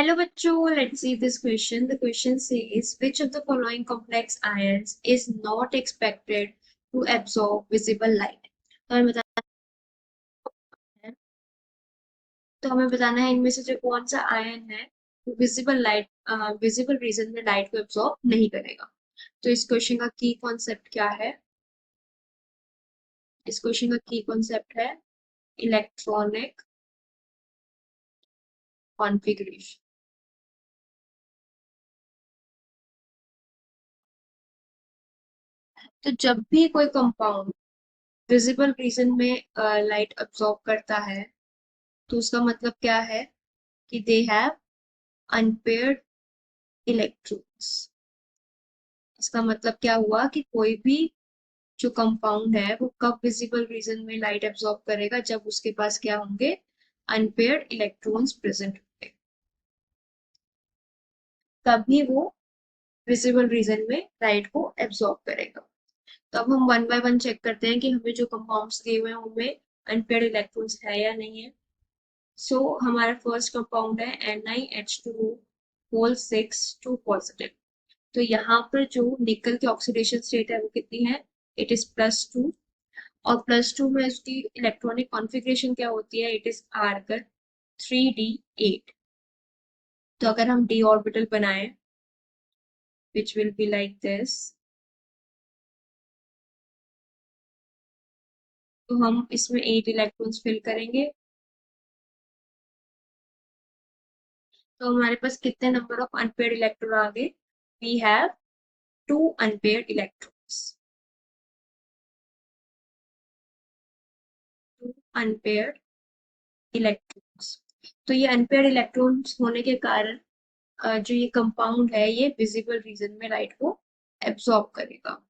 Hello बच्चों, let's see this question. The question says, which of the following complex ions is not expected to absorb visible light? तो हमें बताना है इनमें से जो कौन सा आयन है वो विजिबल रीजन में लाइट को एब्जॉर्ब नहीं करेगा। तो इस क्वेश्चन का की कॉन्सेप्ट क्या है? इस क्वेश्चन का की कॉन्सेप्ट है इलेक्ट्रॉनिक कॉन्फ़िगरेशन। तो जब भी कोई कंपाउंड विजिबल रीजन में लाइट अब्सॉर्ब करता है तो उसका मतलब क्या है कि दे हैव अनपेयर्ड इलेक्ट्रॉन्स। इसका मतलब क्या हुआ कि कोई भी जो कंपाउंड है वो कब विजिबल रीजन में लाइट एब्सॉर्ब करेगा, जब उसके पास क्या होंगे, अनपेयर्ड इलेक्ट्रॉन्स प्रेजेंट होंगे, तभी वो विजिबल रीजन में लाइट को एब्सॉर्ब करेगा। तो अब हम वन बाय वन चेक करते हैं कि हमें जो कंपाउंड्स दिए हुए हैं उनमें अनपेयर्ड इलेक्ट्रॉन्स है या नहीं है। सो हमारा फर्स्ट कंपाउंड है NiH2O होल 6 2 पॉजिटिव। तो यहाँ पर जो निकल की ऑक्सीडेशन स्टेट है वो कितनी है, इट इज +2। और +2 में उसकी इलेक्ट्रॉनिक कॉन्फ़िगरेशन क्या होती है, इट इज आर्गन 3d8। तो अगर हम d ऑर्बिटल बनाए which will be like this, तो हम इसमें 8 इलेक्ट्रॉन्स फिल करेंगे। तो हमारे पास कितने नंबर ऑफ अनपेयर्ड इलेक्ट्रॉन आ गए, we have 2 unpaired electrons. 2 unpaired electrons. तो ये अनपेयर्ड इलेक्ट्रॉन्स होने के कारण जो ये कंपाउंड है ये विजिबल रीजन में लाइट को एब्सॉर्ब करेगा।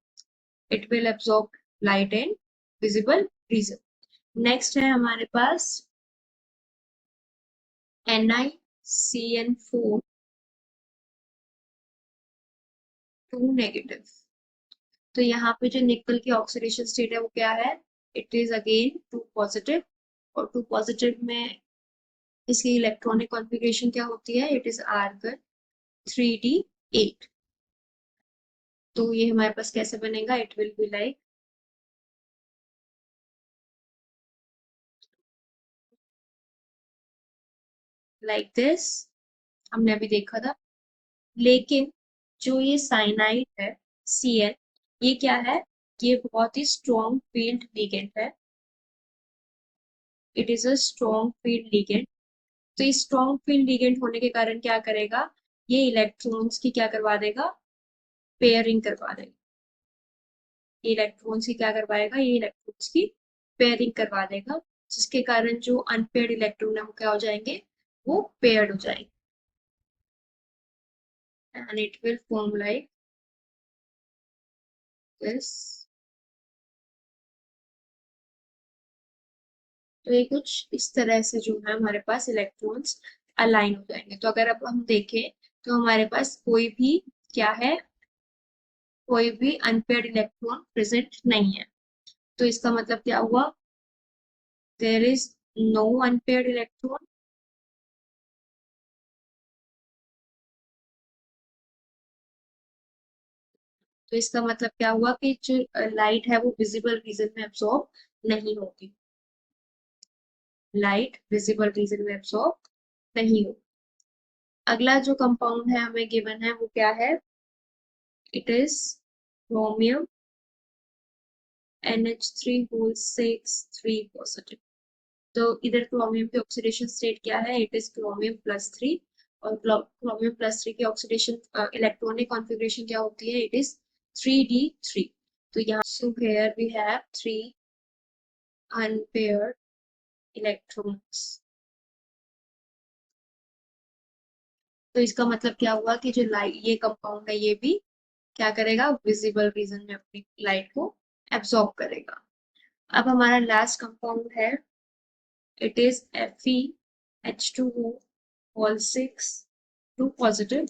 It will absorb light in visible region. Next है हमारे पास NiCN4 2 नेगेटिव। तो यहाँ पे जो निकल की ऑक्सीडेशन स्टेट है वो क्या है, इट इज अगेन 2 पॉजिटिव। और 2 पॉजिटिव में इसकी इलेक्ट्रॉनिक कॉन्फ़िगरेशन क्या होती है, इट इज आर्गन 3d8। तो ये हमारे पास कैसे बनेगा, it will be like this. हमने अभी देखा था। लेकिन जो ये साइनाइड है Cn, ये क्या है, ये बहुत ही स्ट्रॉन्ग फील्ड लिगेंड है। It is a strong field ligand. तो इस स्ट्रॉन्ग फील्ड लिगेंड होने के कारण क्या करेगा, ये इलेक्ट्रॉन्स की क्या करवा देगा, पेयरिंग करवा देगा। ये इलेक्ट्रॉन्स की क्या करवाएगा, ये इलेक्ट्रॉन्स की पेयरिंग करवा देगा, जिसके कारण जो अनपेयर्ड इलेक्ट्रॉन है वो क्या हो जाएंगे, वो पेयर्ड हो जाएंगे। And it will form like this. तो ये कुछ इस तरह से जो है हमारे पास इलेक्ट्रॉन्स अलाइन हो जाएंगे। तो अगर अब हम देखें तो हमारे पास कोई भी क्या है, कोई भी अनपेयर्ड इलेक्ट्रॉन प्रेजेंट नहीं है। तो इसका मतलब क्या हुआ, there is no unpaired electron. तो इसका मतलब क्या हुआ कि जो लाइट है वो विजिबल रीजन में एब्सॉर्ब नहीं होगी। लाइट विजिबल रीजन में एब्सॉर्ब नहीं होगी। अगला जो कंपाउंड है हमें गिवन है वो क्या है, it is chromium NH3 whole 6 3 positive. तो इधर क्रोमियम की ऑक्सीडेशन स्टेट क्या है, इट इज क्रोमियम +3। और क्रोमियम +3 की ऑक्सीडेशन इलेक्ट्रॉनिक कॉन्फ़िगरेशन क्या होती है, इट इज 3d3। तो यहाँ so here we have 3 unpaired electrons. तो इसका मतलब क्या हुआ कि जो लाइट ये कंपाउंड है ये भी क्या करेगा, विजिबल रीजन में अपनी लाइट को एब्सॉर्ब करेगा। अब हमारा लास्ट कंपाउंड है, it is FeH2O whole 6 2 positive.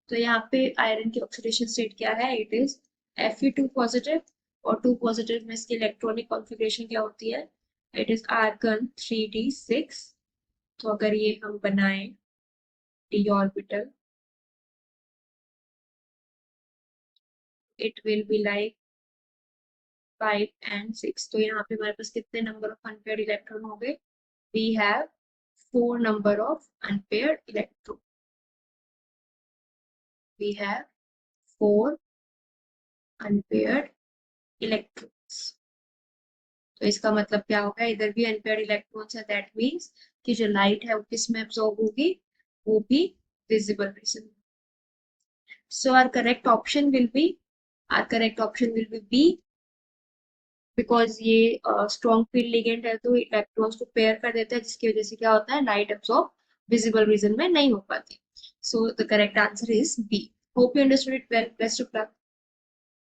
तो यहाँ पे आयरन की ऑक्सीडेशन स्टेट क्या है, इट इज Fe2 पॉजिटिव। और 2 पॉजिटिव में इसकी इलेक्ट्रॉनिक कॉन्फ़िगरेशन क्या होती है, इट इज आर्गन 3d6। तो अगर ये हम बनाएं d orbital, it will be like 5 and 6. तो यहाँ पे हमारे पास कितने नंबर ऑफ अनपेयर्ड इलेक्ट्रॉन हो गए? We have 4 number of unpaired electron. We have 4 unpaired electrons. तो इसका मतलब क्या होगा? इधर भी अनपेयर्ड इलेक्ट्रॉन्स है, दैट मीन्स कि जो लाइट है वो किस में एब्सॉर्ब होगी? वो भी विजिबल रीजन में. So our correct option will be B, because ये स्ट्रॉन्ग फील्ड लिगेंड है तो इलेक्ट्रॉन्स को पेयर कर देता है, जिसकी वजह से क्या होता है? लाइट एब्सॉर्ब विजिबल रीजन में नहीं हो पाती. So the correct answer is B. Hope you understood it well. Best of luck.